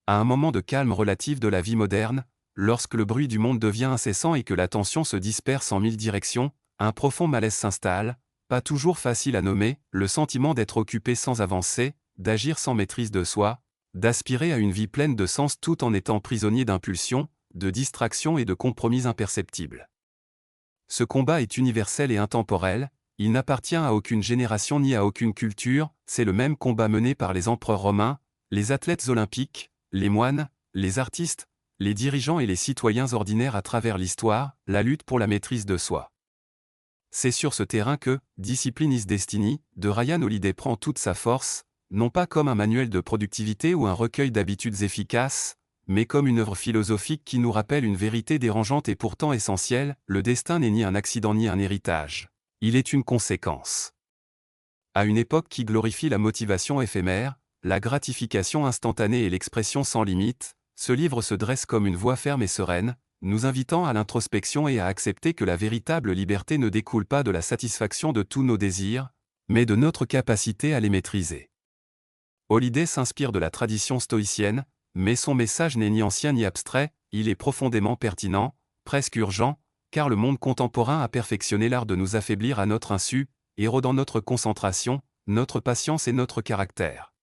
À un moment de calme relatif de la vie moderne, lorsque le bruit du monde devient incessant et que l'attention se disperse en mille directions, un profond malaise s'installe, pas toujours facile à nommer, le sentiment d'être occupé sans avancer, d'agir sans maîtrise de soi, d'aspirer à une vie pleine de sens tout en étant prisonnier d'impulsions, de distractions et de compromis imperceptibles. Ce combat est universel et intemporel, il n'appartient à aucune génération ni à aucune culture, c'est le même combat mené par les empereurs romains, les athlètes olympiques, les moines, les artistes, les dirigeants et les citoyens ordinaires à travers l'histoire, la lutte pour la maîtrise de soi. C'est sur ce terrain que Discipline is Destiny de Ryan Holiday prend toute sa force, non pas comme un manuel de productivité ou un recueil d'habitudes efficaces, mais comme une œuvre philosophique qui nous rappelle une vérité dérangeante et pourtant essentielle, le destin n'est ni un accident ni un héritage. Il est une conséquence. À une époque qui glorifie la motivation éphémère, la gratification instantanée et l'expression sans limite, ce livre se dresse comme une voie ferme et sereine, nous invitant à l'introspection et à accepter que la véritable liberté ne découle pas de la satisfaction de tous nos désirs, mais de notre capacité à les maîtriser. Holiday s'inspire de la tradition stoïcienne, mais son message n'est ni ancien ni abstrait, il est profondément pertinent, presque urgent, car le monde contemporain a perfectionné l'art de nous affaiblir à notre insu, érodant notre concentration, notre patience et notre caractère.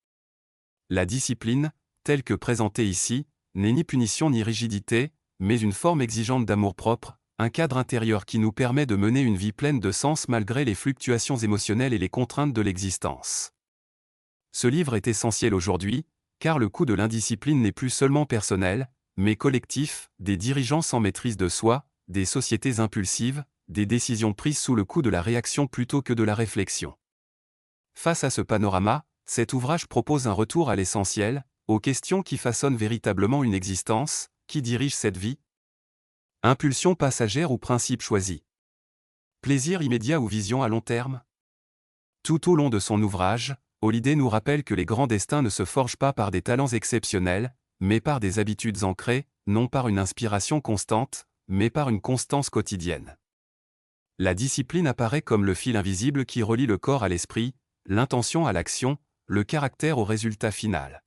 La discipline, telle que présentée ici, n'est ni punition ni rigidité, mais une forme exigeante d'amour-propre, un cadre intérieur qui nous permet de mener une vie pleine de sens malgré les fluctuations émotionnelles et les contraintes de l'existence. Ce livre est essentiel aujourd'hui, car le coût de l'indiscipline n'est plus seulement personnel, mais collectif, des dirigeants sans maîtrise de soi, des sociétés impulsives, des décisions prises sous le coup de la réaction plutôt que de la réflexion. Face à ce panorama, cet ouvrage propose un retour à l'essentiel, aux questions qui façonnent véritablement une existence, qui dirige cette vie? Impulsion passagère ou principe choisi? Plaisir immédiat ou vision à long terme? Tout au long de son ouvrage, Holiday nous rappelle que les grands destins ne se forgent pas par des talents exceptionnels, mais par des habitudes ancrées, non par une inspiration constante, mais par une constance quotidienne. La discipline apparaît comme le fil invisible qui relie le corps à l'esprit, l'intention à l'action, le caractère au résultat final.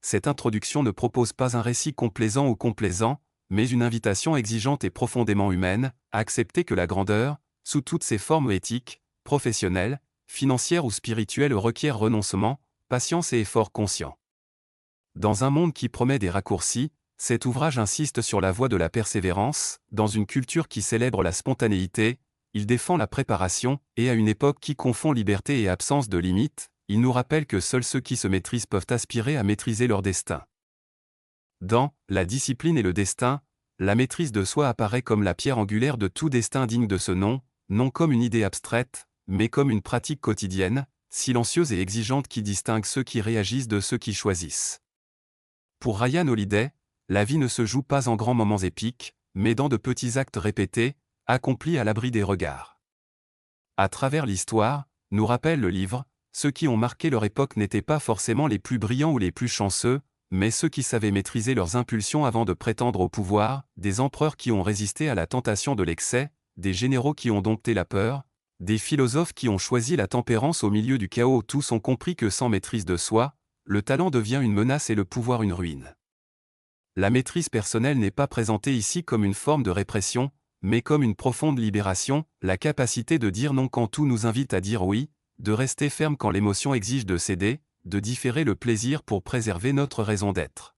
Cette introduction ne propose pas un récit complaisant ou complaisant, mais une invitation exigeante et profondément humaine, à accepter que la grandeur, sous toutes ses formes éthiques, professionnelles, financières ou spirituelles requiert renoncement, patience et effort conscient. Dans un monde qui promet des raccourcis, cet ouvrage insiste sur la voie de la persévérance, dans une culture qui célèbre la spontanéité, il défend la préparation, et à une époque qui confond liberté et absence de limites, il nous rappelle que seuls ceux qui se maîtrisent peuvent aspirer à maîtriser leur destin. Dans La discipline et le destin, la maîtrise de soi apparaît comme la pierre angulaire de tout destin digne de ce nom, non comme une idée abstraite, mais comme une pratique quotidienne, silencieuse et exigeante qui distingue ceux qui réagissent de ceux qui choisissent. Pour Ryan Holiday, la vie ne se joue pas en grands moments épiques, mais dans de petits actes répétés, accomplis à l'abri des regards. À travers l'histoire, nous rappelle le livre, ceux qui ont marqué leur époque n'étaient pas forcément les plus brillants ou les plus chanceux, mais ceux qui savaient maîtriser leurs impulsions avant de prétendre au pouvoir, des empereurs qui ont résisté à la tentation de l'excès, des généraux qui ont dompté la peur, des philosophes qui ont choisi la tempérance au milieu du chaos où tous ont compris que sans maîtrise de soi, le talent devient une menace et le pouvoir une ruine. La maîtrise personnelle n'est pas présentée ici comme une forme de répression, mais comme une profonde libération, la capacité de dire non quand tout nous invite à dire oui, de rester ferme quand l'émotion exige de céder, de différer le plaisir pour préserver notre raison d'être.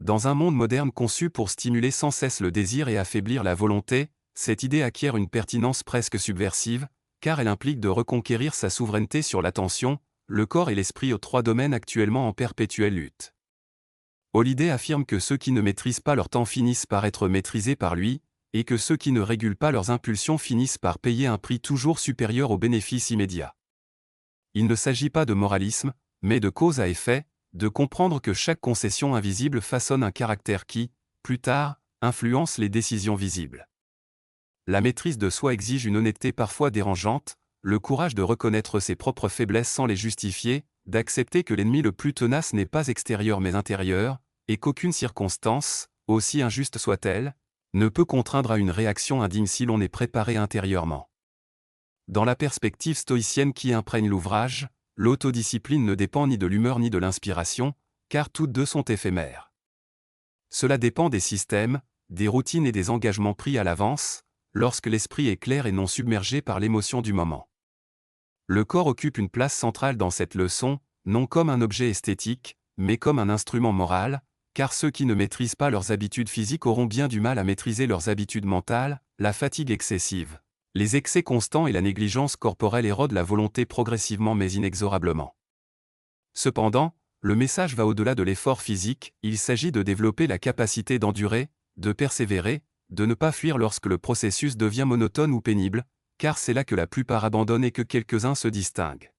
Dans un monde moderne conçu pour stimuler sans cesse le désir et affaiblir la volonté, cette idée acquiert une pertinence presque subversive, car elle implique de reconquérir sa souveraineté sur l'attention, le corps et l'esprit aux trois domaines actuellement en perpétuelle lutte. Holiday affirme que ceux qui ne maîtrisent pas leur temps finissent par être maîtrisés par lui, et que ceux qui ne régulent pas leurs impulsions finissent par payer un prix toujours supérieur aux bénéfices immédiats. Il ne s'agit pas de moralisme, mais de cause à effet, de comprendre que chaque concession invisible façonne un caractère qui, plus tard, influence les décisions visibles. La maîtrise de soi exige une honnêteté parfois dérangeante, le courage de reconnaître ses propres faiblesses sans les justifier, d'accepter que l'ennemi le plus tenace n'est pas extérieur mais intérieur, et qu'aucune circonstance, aussi injuste soit-elle, ne peut contraindre à une réaction indigne si l'on est préparé intérieurement. Dans la perspective stoïcienne qui imprègne l'ouvrage, l'autodiscipline ne dépend ni de l'humeur ni de l'inspiration, car toutes deux sont éphémères. Cela dépend des systèmes, des routines et des engagements pris à l'avance, lorsque l'esprit est clair et non submergé par l'émotion du moment. Le corps occupe une place centrale dans cette leçon, non comme un objet esthétique, mais comme un instrument moral, car ceux qui ne maîtrisent pas leurs habitudes physiques auront bien du mal à maîtriser leurs habitudes mentales, la fatigue excessive, les excès constants et la négligence corporelle érodent la volonté progressivement mais inexorablement. Cependant, le message va au-delà de l'effort physique, il s'agit de développer la capacité d'endurer, de persévérer, de ne pas fuir lorsque le processus devient monotone ou pénible, car c'est là que la plupart abandonnent et que quelques-uns se distinguent.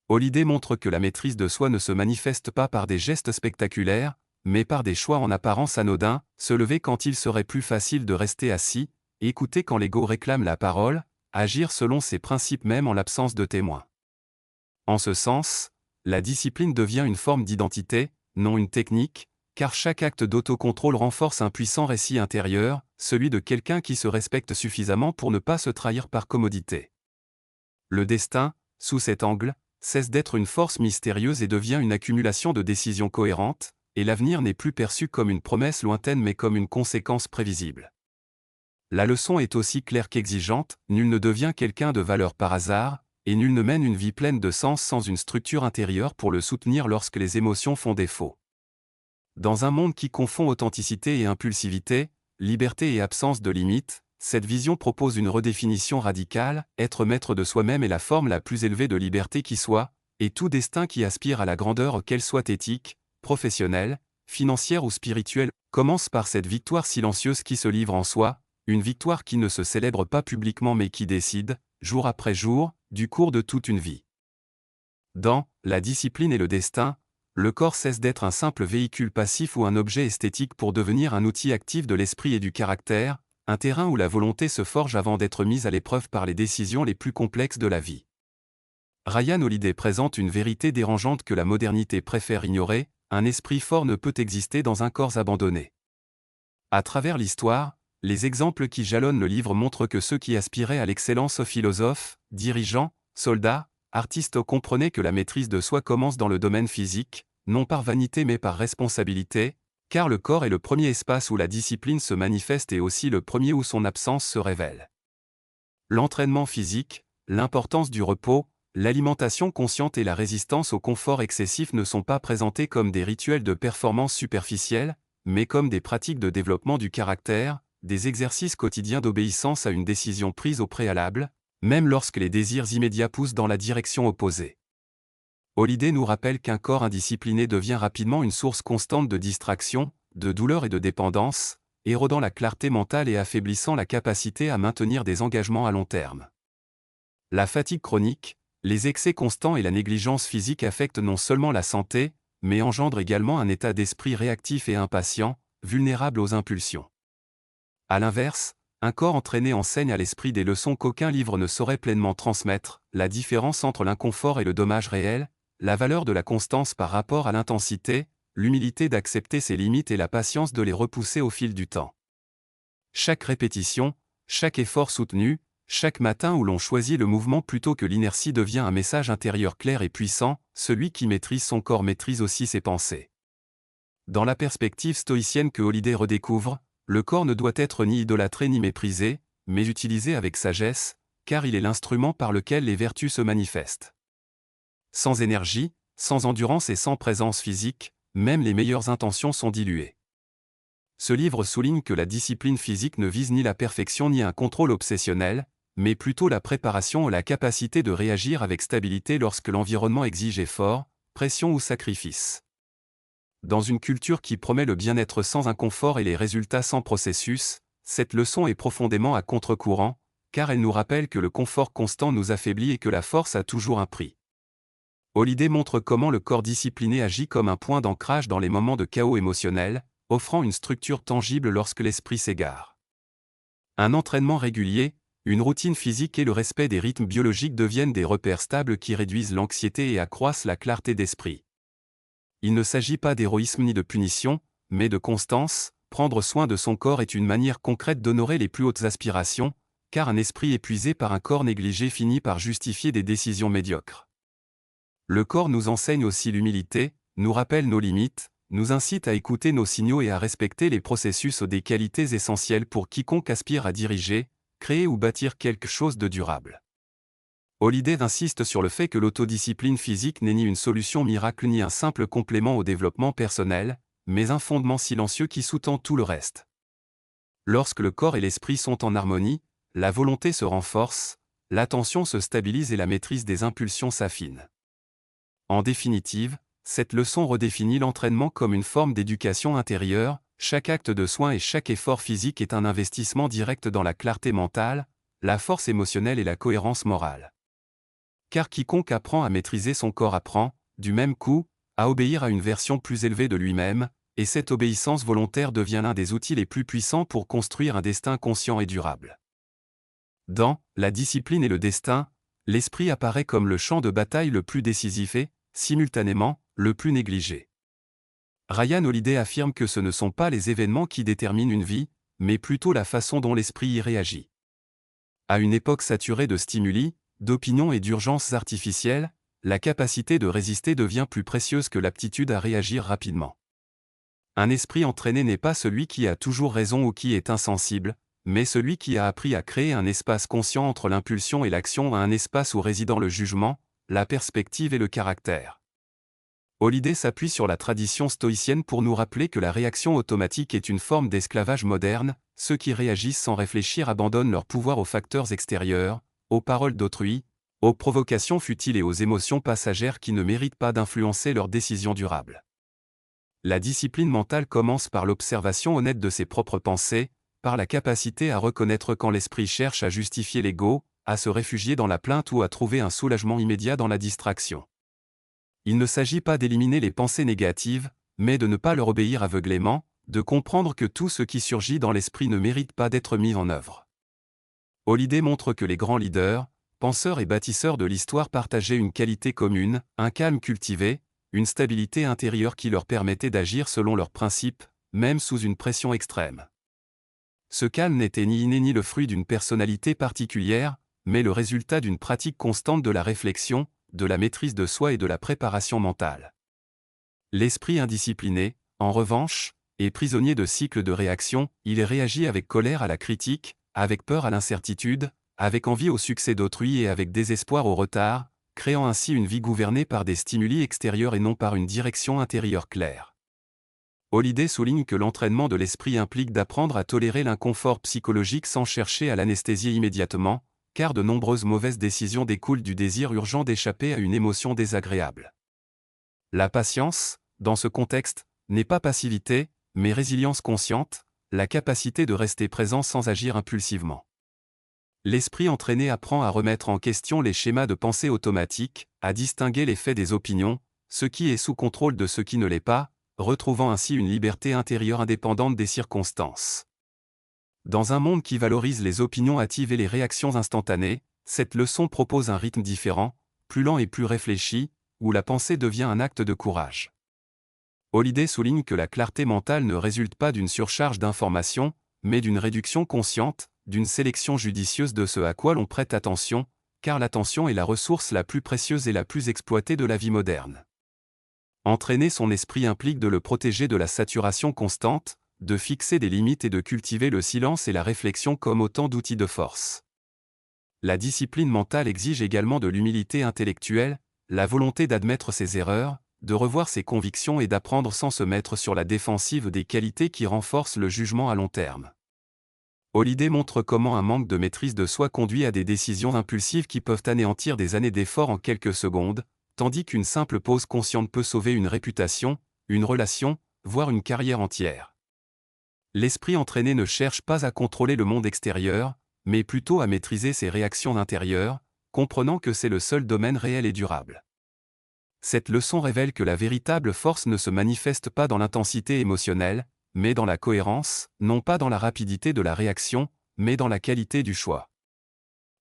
Holliday montre que la maîtrise de soi ne se manifeste pas par des gestes spectaculaires, mais par des choix en apparence anodins, se lever quand il serait plus facile de rester assis, écouter quand l'ego réclame la parole, agir selon ses principes même en l'absence de témoins. En ce sens, la discipline devient une forme d'identité, non une technique, car chaque acte d'autocontrôle renforce un puissant récit intérieur, celui de quelqu'un qui se respecte suffisamment pour ne pas se trahir par commodité. Le destin, sous cet angle, cesse d'être une force mystérieuse et devient une accumulation de décisions cohérentes, et l'avenir n'est plus perçu comme une promesse lointaine mais comme une conséquence prévisible. La leçon est aussi claire qu'exigeante, nul ne devient quelqu'un de valeur par hasard, et nul ne mène une vie pleine de sens sans une structure intérieure pour le soutenir lorsque les émotions font défaut. Dans un monde qui confond authenticité et impulsivité, liberté et absence de limites, cette vision propose une redéfinition radicale, être maître de soi-même est la forme la plus élevée de liberté qui soit, et tout destin qui aspire à la grandeur qu'elle soit éthique, professionnelle, financière ou spirituelle, commence par cette victoire silencieuse qui se livre en soi, une victoire qui ne se célèbre pas publiquement mais qui décide, jour après jour, du cours de toute une vie. Dans « La discipline et le destin », le corps cesse d'être un simple véhicule passif ou un objet esthétique pour devenir un outil actif de l'esprit et du caractère, un terrain où la volonté se forge avant d'être mise à l'épreuve par les décisions les plus complexes de la vie. Ryan Holiday présente une vérité dérangeante que la modernité préfère ignorer, un esprit fort ne peut exister dans un corps abandonné. À travers l'histoire, les exemples qui jalonnent le livre montrent que ceux qui aspiraient à l'excellence, philosophes, dirigeants, soldats, artistes comprenaient que la maîtrise de soi commence dans le domaine physique, non par vanité mais par responsabilité, car le corps est le premier espace où la discipline se manifeste et aussi le premier où son absence se révèle. L'entraînement physique, l'importance du repos, l'alimentation consciente et la résistance au confort excessif ne sont pas présentés comme des rituels de performance superficielle, mais comme des pratiques de développement du caractère, des exercices quotidiens d'obéissance à une décision prise au préalable, même lorsque les désirs immédiats poussent dans la direction opposée. Holiday nous rappelle qu'un corps indiscipliné devient rapidement une source constante de distraction, de douleur et de dépendance, érodant la clarté mentale et affaiblissant la capacité à maintenir des engagements à long terme. La fatigue chronique, les excès constants et la négligence physique affectent non seulement la santé, mais engendrent également un état d'esprit réactif et impatient, vulnérable aux impulsions. À l'inverse, un corps entraîné enseigne à l'esprit des leçons qu'aucun livre ne saurait pleinement transmettre, la différence entre l'inconfort et le dommage réel, la valeur de la constance par rapport à l'intensité, l'humilité d'accepter ses limites et la patience de les repousser au fil du temps. Chaque répétition, chaque effort soutenu, chaque matin où l'on choisit le mouvement plutôt que l'inertie devient un message intérieur clair et puissant, celui qui maîtrise son corps maîtrise aussi ses pensées. Dans la perspective stoïcienne que Holiday redécouvre, le corps ne doit être ni idolâtré ni méprisé, mais utilisé avec sagesse, car il est l'instrument par lequel les vertus se manifestent. Sans énergie, sans endurance et sans présence physique, même les meilleures intentions sont diluées. Ce livre souligne que la discipline physique ne vise ni la perfection ni un contrôle obsessionnel, mais plutôt la préparation et la capacité de réagir avec stabilité lorsque l'environnement exige effort, pression ou sacrifice. Dans une culture qui promet le bien-être sans inconfort et les résultats sans processus, cette leçon est profondément à contre-courant, car elle nous rappelle que le confort constant nous affaiblit et que la force a toujours un prix. Holiday montre comment le corps discipliné agit comme un point d'ancrage dans les moments de chaos émotionnel, offrant une structure tangible lorsque l'esprit s'égare. Un entraînement régulier, une routine physique et le respect des rythmes biologiques deviennent des repères stables qui réduisent l'anxiété et accroissent la clarté d'esprit. Il ne s'agit pas d'héroïsme ni de punition, mais de constance. Prendre soin de son corps est une manière concrète d'honorer les plus hautes aspirations, car un esprit épuisé par un corps négligé finit par justifier des décisions médiocres. Le corps nous enseigne aussi l'humilité, nous rappelle nos limites, nous incite à écouter nos signaux et à respecter les processus des qualités essentielles pour quiconque aspire à diriger, créer ou bâtir quelque chose de durable. Holliday insiste sur le fait que l'autodiscipline physique n'est ni une solution miracle ni un simple complément au développement personnel, mais un fondement silencieux qui sous-tend tout le reste. Lorsque le corps et l'esprit sont en harmonie, la volonté se renforce, l'attention se stabilise et la maîtrise des impulsions s'affine. En définitive, cette leçon redéfinit l'entraînement comme une forme d'éducation intérieure, chaque acte de soin et chaque effort physique est un investissement direct dans la clarté mentale, la force émotionnelle et la cohérence morale. Car quiconque apprend à maîtriser son corps apprend, du même coup, à obéir à une version plus élevée de lui-même, et cette obéissance volontaire devient l'un des outils les plus puissants pour construire un destin conscient et durable. Dans La discipline et le destin, l'esprit apparaît comme le champ de bataille le plus décisif et, simultanément, le plus négligé. Ryan Holiday affirme que ce ne sont pas les événements qui déterminent une vie, mais plutôt la façon dont l'esprit y réagit. À une époque saturée de stimuli, d'opinions et d'urgences artificielles, la capacité de résister devient plus précieuse que l'aptitude à réagir rapidement. Un esprit entraîné n'est pas celui qui a toujours raison ou qui est insensible, mais celui qui a appris à créer un espace conscient entre l'impulsion et l'action, un espace où résident le jugement, la perspective et le caractère. Holiday s'appuie sur la tradition stoïcienne pour nous rappeler que la réaction automatique est une forme d'esclavage moderne, ceux qui réagissent sans réfléchir abandonnent leur pouvoir aux facteurs extérieurs, aux paroles d'autrui, aux provocations futiles et aux émotions passagères qui ne méritent pas d'influencer leurs décisions durables. La discipline mentale commence par l'observation honnête de ses propres pensées, par la capacité à reconnaître quand l'esprit cherche à justifier l'ego, à se réfugier dans la plainte ou à trouver un soulagement immédiat dans la distraction. Il ne s'agit pas d'éliminer les pensées négatives, mais de ne pas leur obéir aveuglément, de comprendre que tout ce qui surgit dans l'esprit ne mérite pas d'être mis en œuvre. Holiday montre que les grands leaders, penseurs et bâtisseurs de l'histoire partageaient une qualité commune, un calme cultivé, une stabilité intérieure qui leur permettait d'agir selon leurs principes, même sous une pression extrême. Ce calme n'était ni inné ni le fruit d'une personnalité particulière, mais le résultat d'une pratique constante de la réflexion, de la maîtrise de soi et de la préparation mentale. L'esprit indiscipliné, en revanche, est prisonnier de cycles de réaction, il réagit avec colère à la critique, avec peur à l'incertitude, avec envie au succès d'autrui et avec désespoir au retard, créant ainsi une vie gouvernée par des stimuli extérieurs et non par une direction intérieure claire. Holiday souligne que l'entraînement de l'esprit implique d'apprendre à tolérer l'inconfort psychologique sans chercher à l'anesthésier immédiatement, car de nombreuses mauvaises décisions découlent du désir urgent d'échapper à une émotion désagréable. La patience, dans ce contexte, n'est pas passivité, mais résilience consciente, la capacité de rester présent sans agir impulsivement. L'esprit entraîné apprend à remettre en question les schémas de pensée automatiques, à distinguer les faits des opinions, ce qui est sous contrôle de ce qui ne l'est pas, retrouvant ainsi une liberté intérieure indépendante des circonstances. Dans un monde qui valorise les opinions hâtives et les réactions instantanées, cette leçon propose un rythme différent, plus lent et plus réfléchi, où la pensée devient un acte de courage. Holiday souligne que la clarté mentale ne résulte pas d'une surcharge d'informations, mais d'une réduction consciente, d'une sélection judicieuse de ce à quoi l'on prête attention, car l'attention est la ressource la plus précieuse et la plus exploitée de la vie moderne. Entraîner son esprit implique de le protéger de la saturation constante, de fixer des limites et de cultiver le silence et la réflexion comme autant d'outils de force. La discipline mentale exige également de l'humilité intellectuelle, la volonté d'admettre ses erreurs, de revoir ses convictions et d'apprendre sans se mettre sur la défensive des qualités qui renforcent le jugement à long terme. Holiday montre comment un manque de maîtrise de soi conduit à des décisions impulsives qui peuvent anéantir des années d'efforts en quelques secondes, tandis qu'une simple pause consciente peut sauver une réputation, une relation, voire une carrière entière. L'esprit entraîné ne cherche pas à contrôler le monde extérieur, mais plutôt à maîtriser ses réactions intérieures, comprenant que c'est le seul domaine réel et durable. Cette leçon révèle que la véritable force ne se manifeste pas dans l'intensité émotionnelle, mais dans la cohérence, non pas dans la rapidité de la réaction, mais dans la qualité du choix.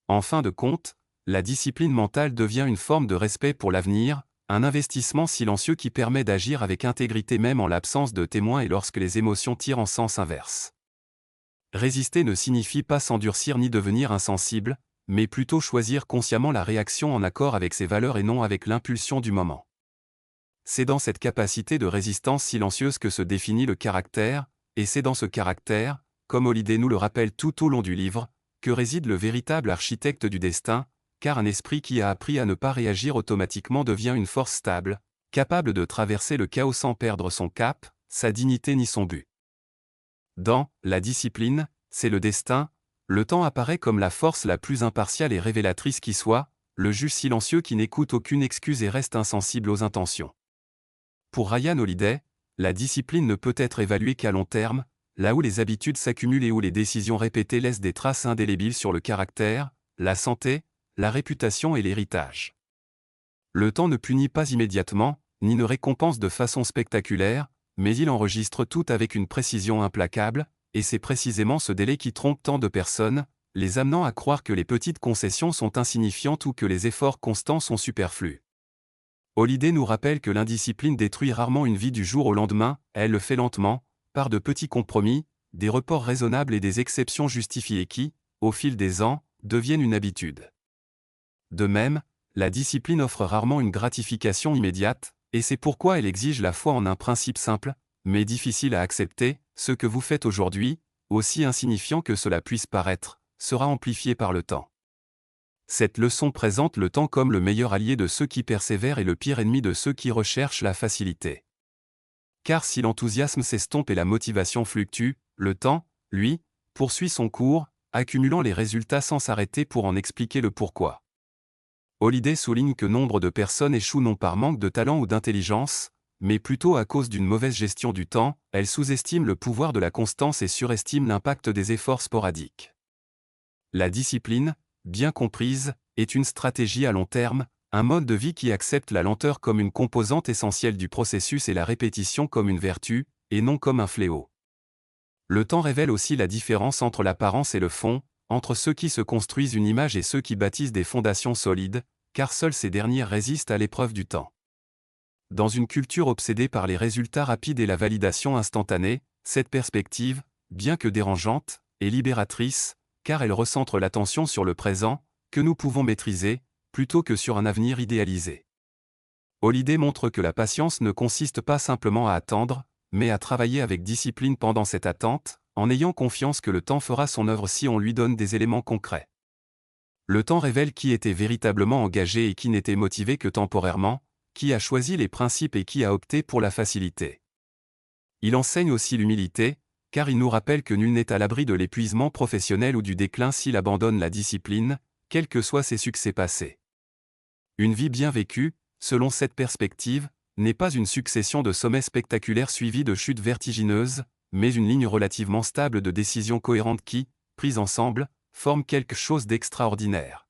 En fin de compte, la discipline mentale devient une forme de respect pour l'avenir, un investissement silencieux qui permet d'agir avec intégrité même en l'absence de témoins et lorsque les émotions tirent en sens inverse. Résister ne signifie pas s'endurcir ni devenir insensible, mais plutôt choisir consciemment la réaction en accord avec ses valeurs et non avec l'impulsion du moment. c'est dans cette capacité de résistance silencieuse que se définit le caractère, et c'est dans ce caractère, comme Holliday nous le rappelle tout au long du livre, que réside le véritable architecte du destin, car un esprit qui a appris à ne pas réagir automatiquement devient une force stable, capable de traverser le chaos sans perdre son cap, sa dignité ni son but. Dans La discipline, c'est le destin, le temps apparaît comme la force la plus impartiale et révélatrice qui soit, le juge silencieux qui n'écoute aucune excuse et reste insensible aux intentions. Pour Ryan Holiday, la discipline ne peut être évaluée qu'à long terme, là où les habitudes s'accumulent et où les décisions répétées laissent des traces indélébiles sur le caractère, la santé, la réputation et l'héritage. Le temps ne punit pas immédiatement, ni ne récompense de façon spectaculaire, mais il enregistre tout avec une précision implacable, et c'est précisément ce délai qui trompe tant de personnes, les amenant à croire que les petites concessions sont insignifiantes ou que les efforts constants sont superflus. Holiday nous rappelle que l'indiscipline détruit rarement une vie du jour au lendemain, elle le fait lentement, par de petits compromis, des reports raisonnables et des exceptions justifiées qui, au fil des ans, deviennent une habitude. De même, la discipline offre rarement une gratification immédiate, et c'est pourquoi elle exige la foi en un principe simple, mais difficile à accepter: ce que vous faites aujourd'hui, aussi insignifiant que cela puisse paraître, sera amplifié par le temps. Cette leçon présente le temps comme le meilleur allié de ceux qui persévèrent et le pire ennemi de ceux qui recherchent la facilité. Car si l'enthousiasme s'estompe et la motivation fluctue, le temps, lui, poursuit son cours, accumulant les résultats sans s'arrêter pour en expliquer le pourquoi. Holiday souligne que nombre de personnes échouent non par manque de talent ou d'intelligence, mais plutôt à cause d'une mauvaise gestion du temps. Elles sous-estiment le pouvoir de la constance et surestiment l'impact des efforts sporadiques. La discipline, bien comprise, est une stratégie à long terme, un mode de vie qui accepte la lenteur comme une composante essentielle du processus et la répétition comme une vertu, et non comme un fléau. Le temps révèle aussi la différence entre l'apparence et le fond, entre ceux qui se construisent une image et ceux qui bâtissent des fondations solides, car seuls ces derniers résistent à l'épreuve du temps. Dans une culture obsédée par les résultats rapides et la validation instantanée, cette perspective, bien que dérangeante, est libératrice, car elle recentre l'attention sur le présent, que nous pouvons maîtriser, plutôt que sur un avenir idéalisé. Holiday montre que la patience ne consiste pas simplement à attendre, mais à travailler avec discipline pendant cette attente, en ayant confiance que le temps fera son œuvre si on lui donne des éléments concrets. Le temps révèle qui était véritablement engagé et qui n'était motivé que temporairement, qui a choisi les principes et qui a opté pour la facilité. Il enseigne aussi l'humilité, car il nous rappelle que nul n'est à l'abri de l'épuisement professionnel ou du déclin s'il abandonne la discipline, quels que soient ses succès passés. Une vie bien vécue, selon cette perspective, n'est pas une succession de sommets spectaculaires suivis de chutes vertigineuses, mais une ligne relativement stable de décisions cohérentes qui, prises ensemble, forment quelque chose d'extraordinaire.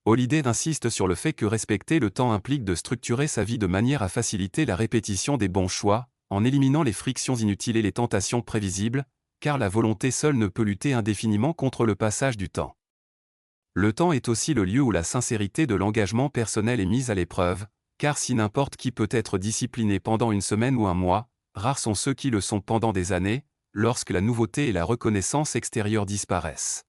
Holiday insiste sur le fait que respecter le temps implique de structurer sa vie de manière à faciliter la répétition des bons choix, en éliminant les frictions inutiles et les tentations prévisibles, car la volonté seule ne peut lutter indéfiniment contre le passage du temps. Le temps est aussi le lieu où la sincérité de l'engagement personnel est mise à l'épreuve, car si n'importe qui peut être discipliné pendant une semaine ou un mois, rares sont ceux qui le sont pendant des années, lorsque la nouveauté et la reconnaissance extérieure disparaissent.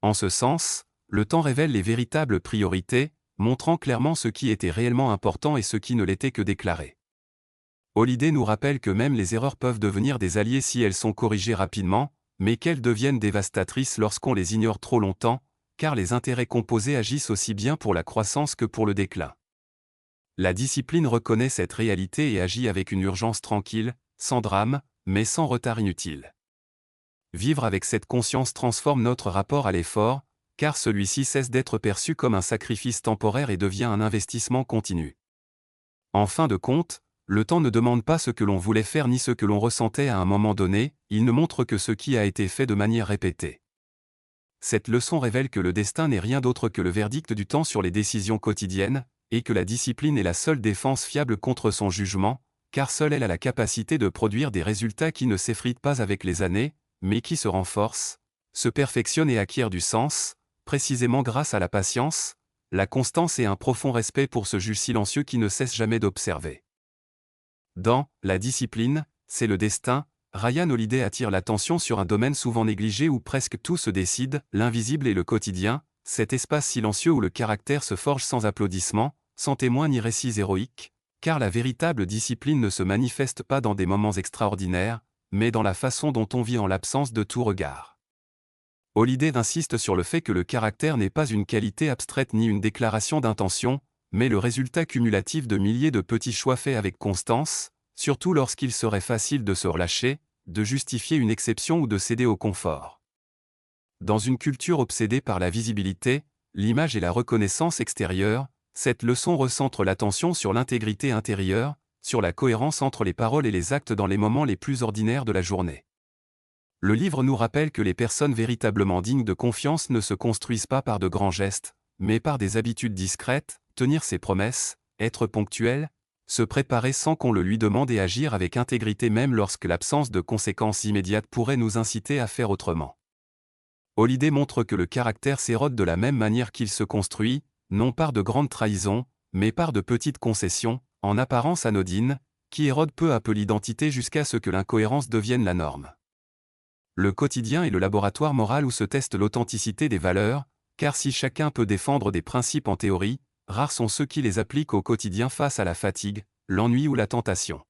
En ce sens, le temps révèle les véritables priorités, montrant clairement ce qui était réellement important et ce qui ne l'était que déclaré. Holiday nous rappelle que même les erreurs peuvent devenir des alliés si elles sont corrigées rapidement, mais qu'elles deviennent dévastatrices lorsqu'on les ignore trop longtemps, car les intérêts composés agissent aussi bien pour la croissance que pour le déclin. La discipline reconnaît cette réalité et agit avec une urgence tranquille, sans drame, mais sans retard inutile. Vivre avec cette conscience transforme notre rapport à l'effort, car celui-ci cesse d'être perçu comme un sacrifice temporaire et devient un investissement continu. En fin de compte, le temps ne demande pas ce que l'on voulait faire ni ce que l'on ressentait à un moment donné, il ne montre que ce qui a été fait de manière répétée. Cette leçon révèle que le destin n'est rien d'autre que le verdict du temps sur les décisions quotidiennes, et que la discipline est la seule défense fiable contre son jugement, car seule elle a la capacité de produire des résultats qui ne s'effritent pas avec les années, mais qui se renforcent, se perfectionnent et acquièrent du sens, précisément grâce à la patience, la constance et un profond respect pour ce juge silencieux qui ne cesse jamais d'observer. Dans La discipline, c'est le destin, Ryan Holiday attire l'attention sur un domaine souvent négligé où presque tout se décide, l'invisible et le quotidien, cet espace silencieux où le caractère se forge sans applaudissements, sans témoins ni récits héroïques, car la véritable discipline ne se manifeste pas dans des moments extraordinaires, mais dans la façon dont on vit en l'absence de tout regard. Holliday insiste sur le fait que le caractère n'est pas une qualité abstraite ni une déclaration d'intention, mais le résultat cumulatif de milliers de petits choix faits avec constance, surtout lorsqu'il serait facile de se relâcher, de justifier une exception ou de céder au confort. Dans une culture obsédée par la visibilité, l'image et la reconnaissance extérieure, cette leçon recentre l'attention sur l'intégrité intérieure, sur la cohérence entre les paroles et les actes dans les moments les plus ordinaires de la journée. Le livre nous rappelle que les personnes véritablement dignes de confiance ne se construisent pas par de grands gestes, mais par des habitudes discrètes, tenir ses promesses, être ponctuel, se préparer sans qu'on le lui demande et agir avec intégrité même lorsque l'absence de conséquences immédiates pourrait nous inciter à faire autrement. Holliday montre que le caractère s'érode de la même manière qu'il se construit, non par de grandes trahisons, mais par de petites concessions, en apparence anodines, qui érodent peu à peu l'identité jusqu'à ce que l'incohérence devienne la norme. Le quotidien est le laboratoire moral où se teste l'authenticité des valeurs, car si chacun peut défendre des principes en théorie, rares sont ceux qui les appliquent au quotidien face à la fatigue, l'ennui ou la tentation.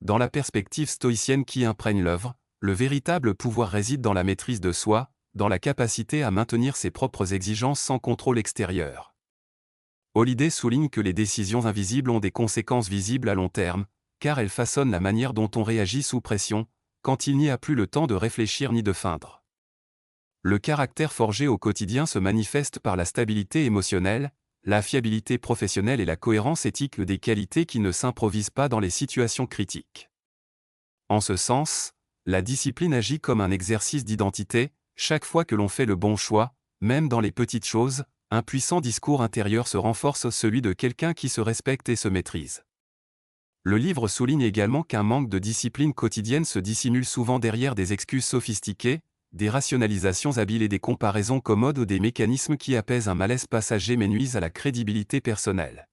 Dans la perspective stoïcienne qui imprègne l'œuvre, le véritable pouvoir réside dans la maîtrise de soi, dans la capacité à maintenir ses propres exigences sans contrôle extérieur. Holliday souligne que les décisions invisibles ont des conséquences visibles à long terme, car elles façonnent la manière dont on réagit sous pression, quand il n'y a plus le temps de réfléchir ni de feindre. Le caractère forgé au quotidien se manifeste par la stabilité émotionnelle, la fiabilité professionnelle et la cohérence éthique, des qualités qui ne s'improvisent pas dans les situations critiques. En ce sens, la discipline agit comme un exercice d'identité, chaque fois que l'on fait le bon choix, même dans les petites choses, un puissant discours intérieur se renforce, celui de quelqu'un qui se respecte et se maîtrise. Le livre souligne également qu'un manque de discipline quotidienne se dissimule souvent derrière des excuses sophistiquées, des rationalisations habiles et des comparaisons commodes ou des mécanismes qui apaisent un malaise passager mais nuisent à la crédibilité personnelle.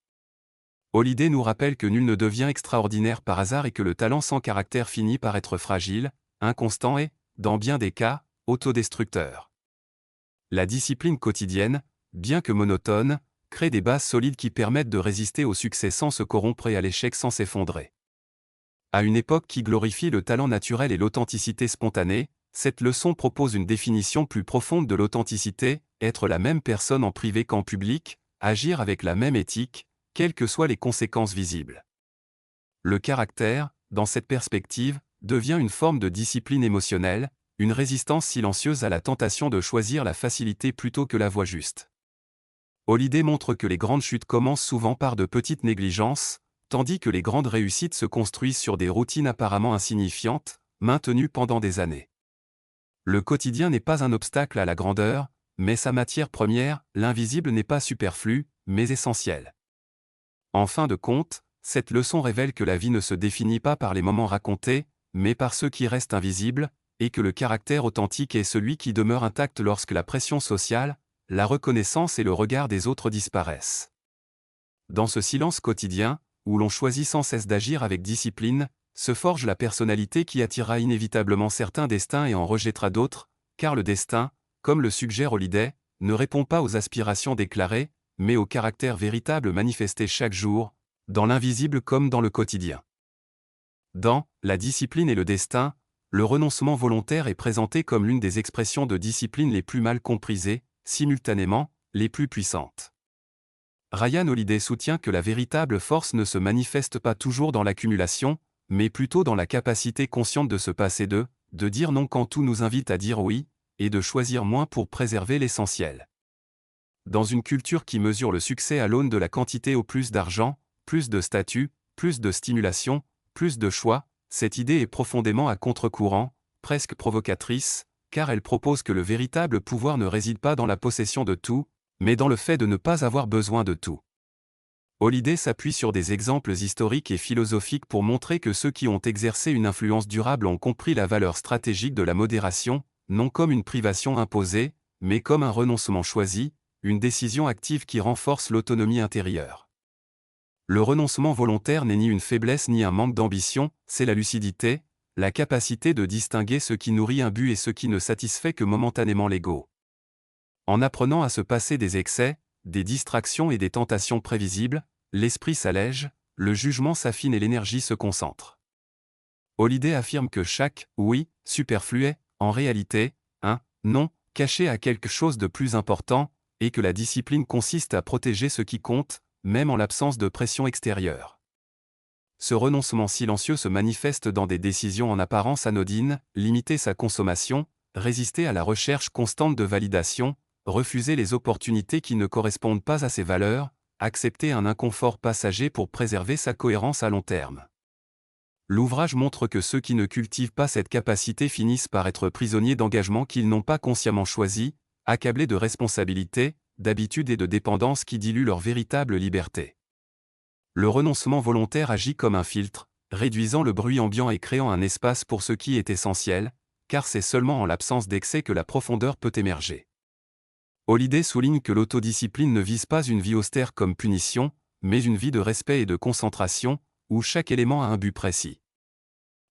Holliday nous rappelle que nul ne devient extraordinaire par hasard et que le talent sans caractère finit par être fragile, inconstant et, dans bien des cas, autodestructeur. La discipline quotidienne, bien que monotone, crée des bases solides qui permettent de résister au succès sans se corrompre et à l'échec sans s'effondrer. À une époque qui glorifie le talent naturel et l'authenticité spontanée, cette leçon propose une définition plus profonde de l'authenticité, être la même personne en privé qu'en public, agir avec la même éthique, quelles que soient les conséquences visibles. Le caractère, dans cette perspective, devient une forme de discipline émotionnelle, une résistance silencieuse à la tentation de choisir la facilité plutôt que la voie juste. Holliday montre que les grandes chutes commencent souvent par de petites négligences, tandis que les grandes réussites se construisent sur des routines apparemment insignifiantes, maintenues pendant des années. Le quotidien n'est pas un obstacle à la grandeur, mais sa matière première, l'invisible n'est pas superflu, mais essentiel. En fin de compte, cette leçon révèle que la vie ne se définit pas par les moments racontés, mais par ceux qui restent invisibles, et que le caractère authentique est celui qui demeure intact lorsque la pression sociale, la reconnaissance et le regard des autres disparaissent. Dans ce silence quotidien, où l'on choisit sans cesse d'agir avec discipline, se forge la personnalité qui attirera inévitablement certains destins et en rejettera d'autres, car le destin, comme le suggère Holliday, ne répond pas aux aspirations déclarées, mais au caractère véritable manifesté chaque jour, dans l'invisible comme dans le quotidien. Dans La discipline et le destin, le renoncement volontaire est présenté comme l'une des expressions de discipline les plus mal comprisées, simultanément, les plus puissantes. Ryan Holliday soutient que la véritable force ne se manifeste pas toujours dans l'accumulation, mais plutôt dans la capacité consciente de se passer de dire non quand tout nous invite à dire oui, et de choisir moins pour préserver l'essentiel. Dans une culture qui mesure le succès à l'aune de la quantité au plus d'argent, plus de statut, plus de stimulation, plus de choix, cette idée est profondément à contre-courant, presque provocatrice, car elle propose que le véritable pouvoir ne réside pas dans la possession de tout, mais dans le fait de ne pas avoir besoin de tout. Holliday s'appuie sur des exemples historiques et philosophiques pour montrer que ceux qui ont exercé une influence durable ont compris la valeur stratégique de la modération, non comme une privation imposée, mais comme un renoncement choisi, une décision active qui renforce l'autonomie intérieure. Le renoncement volontaire n'est ni une faiblesse ni un manque d'ambition, c'est la lucidité, la capacité de distinguer ce qui nourrit un but et ce qui ne satisfait que momentanément l'ego. En apprenant à se passer des excès, des distractions et des tentations prévisibles, l'esprit s'allège, le jugement s'affine et l'énergie se concentre. Holliday affirme que chaque « oui » superflu est, en réalité, un « non » caché à quelque chose de plus important, et que la discipline consiste à protéger ce qui compte, même en l'absence de pression extérieure. Ce renoncement silencieux se manifeste dans des décisions en apparence anodines, limiter sa consommation, résister à la recherche constante de validation, refuser les opportunités qui ne correspondent pas à ses valeurs, accepter un inconfort passager pour préserver sa cohérence à long terme. L'ouvrage montre que ceux qui ne cultivent pas cette capacité finissent par être prisonniers d'engagements qu'ils n'ont pas consciemment choisis, accablés de responsabilités, d'habitudes et de dépendances qui diluent leur véritable liberté. Le renoncement volontaire agit comme un filtre, réduisant le bruit ambiant et créant un espace pour ce qui est essentiel, car c'est seulement en l'absence d'excès que la profondeur peut émerger. Holliday souligne que l'autodiscipline ne vise pas une vie austère comme punition, mais une vie de respect et de concentration, où chaque élément a un but précis.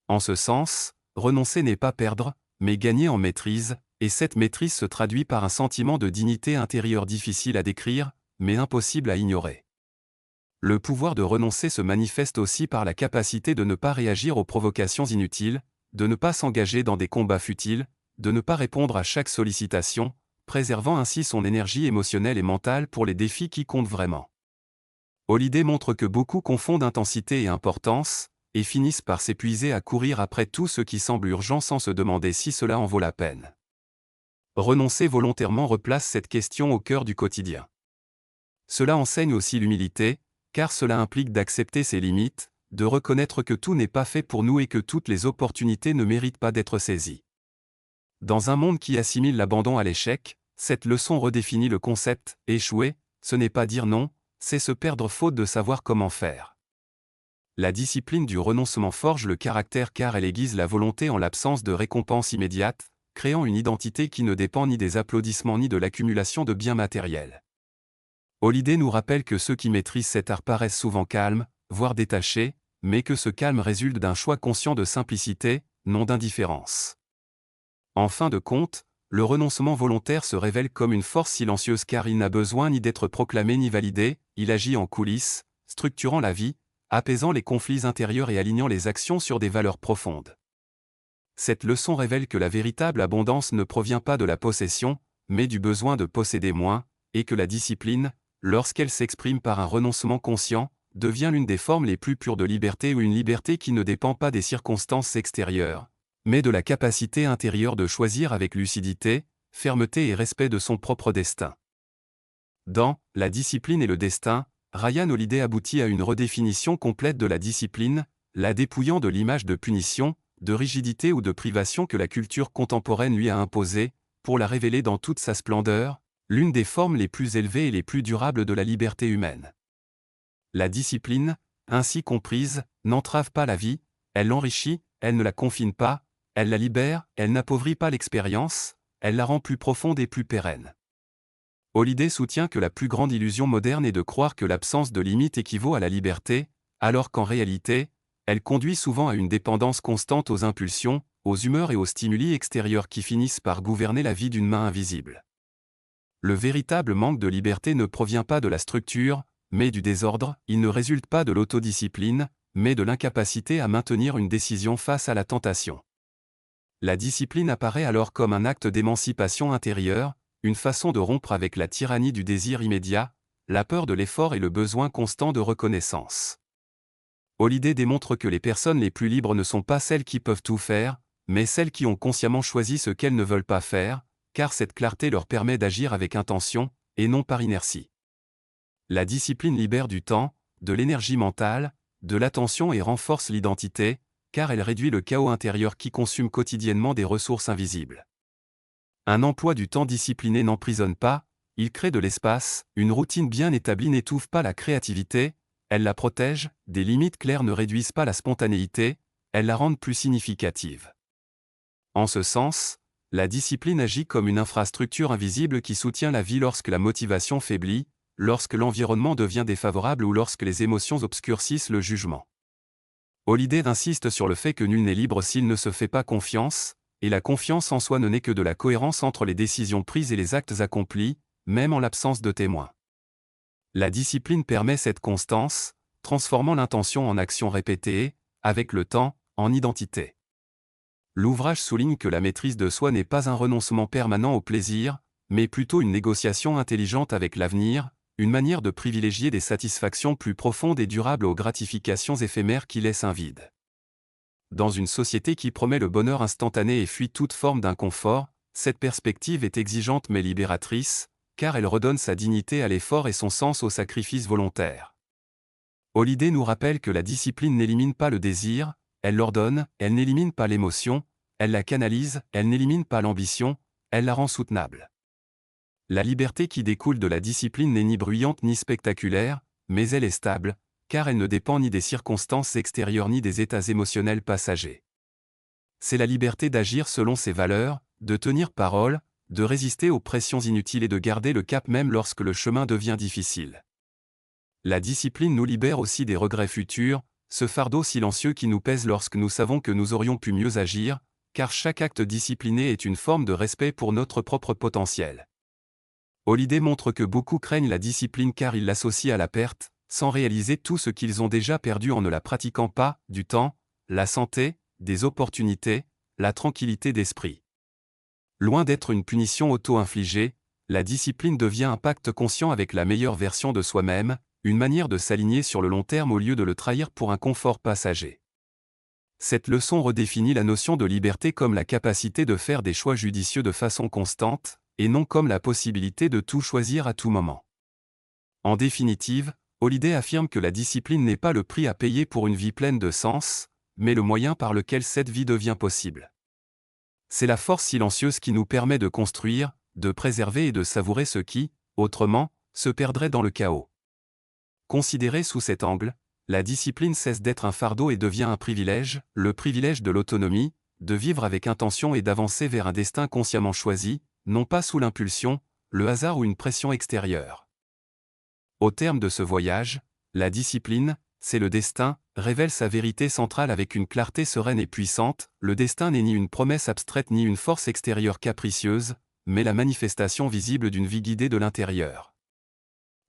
En ce sens, renoncer n'est pas perdre, mais gagner en maîtrise, et cette maîtrise se traduit par un sentiment de dignité intérieure difficile à décrire, mais impossible à ignorer. Le pouvoir de renoncer se manifeste aussi par la capacité de ne pas réagir aux provocations inutiles, de ne pas s'engager dans des combats futiles, de ne pas répondre à chaque sollicitation, préservant ainsi son énergie émotionnelle et mentale pour les défis qui comptent vraiment. Holliday montre que beaucoup confondent intensité et importance, et finissent par s'épuiser à courir après tout ce qui semble urgent sans se demander si cela en vaut la peine. Renoncer volontairement replace cette question au cœur du quotidien. Cela enseigne aussi l'humilité, car cela implique d'accepter ses limites, de reconnaître que tout n'est pas fait pour nous et que toutes les opportunités ne méritent pas d'être saisies. Dans un monde qui assimile l'abandon à l'échec, cette leçon redéfinit le concept « échouer », ce n'est pas dire non, c'est se perdre faute de savoir comment faire. La discipline du renoncement forge le caractère car elle aiguise la volonté en l'absence de récompense immédiate, créant une identité qui ne dépend ni des applaudissements ni de l'accumulation de biens matériels. Holliday nous rappelle que ceux qui maîtrisent cet art paraissent souvent calmes, voire détachés, mais que ce calme résulte d'un choix conscient de simplicité, non d'indifférence. En fin de compte, le renoncement volontaire se révèle comme une force silencieuse car il n'a besoin ni d'être proclamé ni validé, il agit en coulisses, structurant la vie, apaisant les conflits intérieurs et alignant les actions sur des valeurs profondes. Cette leçon révèle que la véritable abondance ne provient pas de la possession, mais du besoin de posséder moins, et que la discipline, lorsqu'elle s'exprime par un renoncement conscient, devient l'une des formes les plus pures de liberté ou une liberté qui ne dépend pas des circonstances extérieures, mais de la capacité intérieure de choisir avec lucidité, fermeté et respect de son propre destin. Dans « La discipline et le destin », Ryan Holliday aboutit à une redéfinition complète de la discipline, la dépouillant de l'image de punition, de rigidité ou de privation que la culture contemporaine lui a imposée, pour la révéler dans toute sa splendeur, l'une des formes les plus élevées et les plus durables de la liberté humaine. La discipline, ainsi comprise, n'entrave pas la vie, elle l'enrichit, elle ne la confine pas, elle la libère, elle n'appauvrit pas l'expérience, elle la rend plus profonde et plus pérenne. Holliday soutient que la plus grande illusion moderne est de croire que l'absence de limite équivaut à la liberté, alors qu'en réalité, elle conduit souvent à une dépendance constante aux impulsions, aux humeurs et aux stimuli extérieurs qui finissent par gouverner la vie d'une main invisible. Le véritable manque de liberté ne provient pas de la structure, mais du désordre, il ne résulte pas de l'autodiscipline, mais de l'incapacité à maintenir une décision face à la tentation. La discipline apparaît alors comme un acte d'émancipation intérieure, une façon de rompre avec la tyrannie du désir immédiat, la peur de l'effort et le besoin constant de reconnaissance. Holliday démontre que les personnes les plus libres ne sont pas celles qui peuvent tout faire, mais celles qui ont consciemment choisi ce qu'elles ne veulent pas faire, car cette clarté leur permet d'agir avec intention, et non par inertie. La discipline libère du temps, de l'énergie mentale, de l'attention et renforce l'identité, car elle réduit le chaos intérieur qui consume quotidiennement des ressources invisibles. Un emploi du temps discipliné n'emprisonne pas, il crée de l'espace, une routine bien établie n'étouffe pas la créativité, elle la protège, des limites claires ne réduisent pas la spontanéité, elles la rendent plus significative. En ce sens, la discipline agit comme une infrastructure invisible qui soutient la vie lorsque la motivation faiblit, lorsque l'environnement devient défavorable ou lorsque les émotions obscurcissent le jugement. Holliday insiste sur le fait que nul n'est libre s'il ne se fait pas confiance, et la confiance en soi ne naît que de la cohérence entre les décisions prises et les actes accomplis, même en l'absence de témoins. La discipline permet cette constance, transformant l'intention en action répétée et, avec le temps, en identité. L'ouvrage souligne que la maîtrise de soi n'est pas un renoncement permanent au plaisir, mais plutôt une négociation intelligente avec l'avenir, une manière de privilégier des satisfactions plus profondes et durables aux gratifications éphémères qui laissent un vide. Dans une société qui promet le bonheur instantané et fuit toute forme d'inconfort, cette perspective est exigeante mais libératrice, car elle redonne sa dignité à l'effort et son sens au sacrifice volontaire. Holliday nous rappelle que la discipline n'élimine pas le désir, elle l'ordonne, elle n'élimine pas l'émotion, elle la canalise, elle n'élimine pas l'ambition, elle la rend soutenable. La liberté qui découle de la discipline n'est ni bruyante ni spectaculaire, mais elle est stable, car elle ne dépend ni des circonstances extérieures ni des états émotionnels passagers. C'est la liberté d'agir selon ses valeurs, de tenir parole, de résister aux pressions inutiles et de garder le cap même lorsque le chemin devient difficile. La discipline nous libère aussi des regrets futurs, ce fardeau silencieux qui nous pèse lorsque nous savons que nous aurions pu mieux agir, car chaque acte discipliné est une forme de respect pour notre propre potentiel. Holliday montre que beaucoup craignent la discipline car ils l'associent à la perte, sans réaliser tout ce qu'ils ont déjà perdu en ne la pratiquant pas, du temps, la santé, des opportunités, la tranquillité d'esprit. Loin d'être une punition auto-infligée, la discipline devient un pacte conscient avec la meilleure version de soi-même, une manière de s'aligner sur le long terme au lieu de le trahir pour un confort passager. Cette leçon redéfinit la notion de liberté comme la capacité de faire des choix judicieux de façon constante, et non comme la possibilité de tout choisir à tout moment. En définitive, Holliday affirme que la discipline n'est pas le prix à payer pour une vie pleine de sens, mais le moyen par lequel cette vie devient possible. C'est la force silencieuse qui nous permet de construire, de préserver et de savourer ce qui, autrement, se perdrait dans le chaos. Considérée sous cet angle, la discipline cesse d'être un fardeau et devient un privilège, le privilège de l'autonomie, de vivre avec intention et d'avancer vers un destin consciemment choisi, non pas sous l'impulsion, le hasard ou une pression extérieure. Au terme de ce voyage, la discipline, c'est le destin, révèle sa vérité centrale avec une clarté sereine et puissante. Le destin n'est ni une promesse abstraite ni une force extérieure capricieuse, mais la manifestation visible d'une vie guidée de l'intérieur.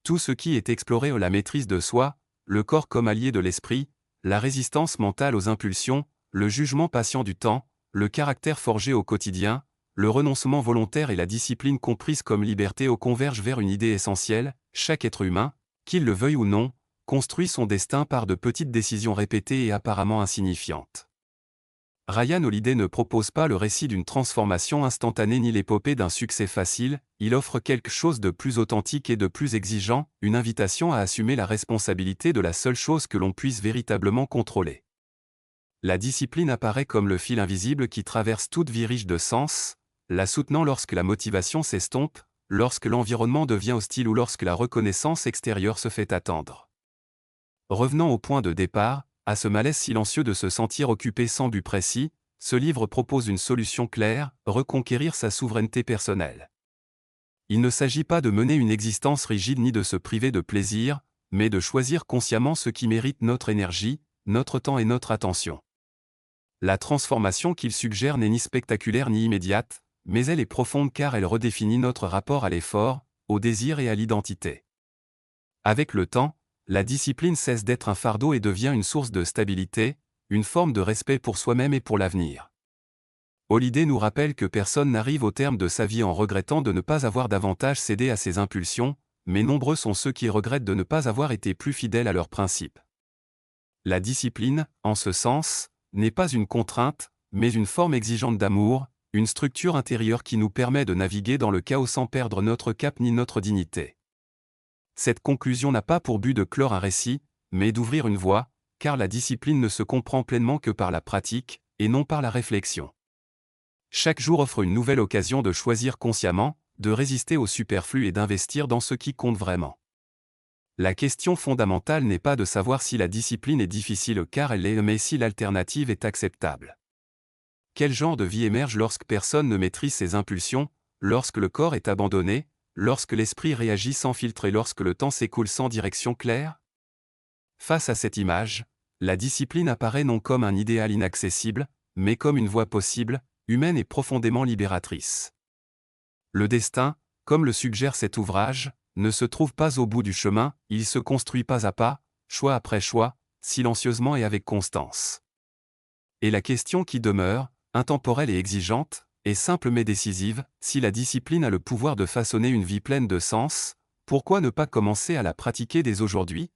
Tout ce qui est exploré la maîtrise de soi, le corps comme allié de l'esprit, la résistance mentale aux impulsions, le jugement patient du temps, le caractère forgé au quotidien, le renoncement volontaire et la discipline comprise comme liberté convergent vers une idée essentielle: chaque être humain, qu'il le veuille ou non, construit son destin par de petites décisions répétées et apparemment insignifiantes. Ryan Holliday ne propose pas le récit d'une transformation instantanée ni l'épopée d'un succès facile, il offre quelque chose de plus authentique et de plus exigeant, une invitation à assumer la responsabilité de la seule chose que l'on puisse véritablement contrôler. La discipline apparaît comme le fil invisible qui traverse toute vie riche de sens, la soutenant lorsque la motivation s'estompe, lorsque l'environnement devient hostile ou lorsque la reconnaissance extérieure se fait attendre. Revenant au point de départ, à ce malaise silencieux de se sentir occupé sans but précis, ce livre propose une solution claire: reconquérir sa souveraineté personnelle. Il ne s'agit pas de mener une existence rigide ni de se priver de plaisir, mais de choisir consciemment ce qui mérite notre énergie, notre temps et notre attention. La transformation qu'il suggère n'est ni spectaculaire ni immédiate, mais elle est profonde car elle redéfinit notre rapport à l'effort, au désir et à l'identité. Avec le temps, la discipline cesse d'être un fardeau et devient une source de stabilité, une forme de respect pour soi-même et pour l'avenir. Holliday nous rappelle que personne n'arrive au terme de sa vie en regrettant de ne pas avoir davantage cédé à ses impulsions, mais nombreux sont ceux qui regrettent de ne pas avoir été plus fidèles à leurs principes. La discipline, en ce sens, n'est pas une contrainte, mais une forme exigeante d'amour, une structure intérieure qui nous permet de naviguer dans le chaos sans perdre notre cap ni notre dignité. Cette conclusion n'a pas pour but de clore un récit, mais d'ouvrir une voie, car la discipline ne se comprend pleinement que par la pratique, et non par la réflexion. Chaque jour offre une nouvelle occasion de choisir consciemment, de résister au superflu et d'investir dans ce qui compte vraiment. La question fondamentale n'est pas de savoir si la discipline est difficile car elle l'est, mais si l'alternative est acceptable. Quel genre de vie émerge lorsque personne ne maîtrise ses impulsions, lorsque le corps est abandonné, lorsque l'esprit réagit sans filtre et lorsque le temps s'écoule sans direction claire? Face à cette image, la discipline apparaît non comme un idéal inaccessible, mais comme une voie possible, humaine et profondément libératrice. Le destin, comme le suggère cet ouvrage, ne se trouve pas au bout du chemin, il se construit pas à pas, choix après choix, silencieusement et avec constance. Et la question qui demeure, intemporelle et exigeante, est simple mais décisive, si la discipline a le pouvoir de façonner une vie pleine de sens, pourquoi ne pas commencer à la pratiquer dès aujourd'hui?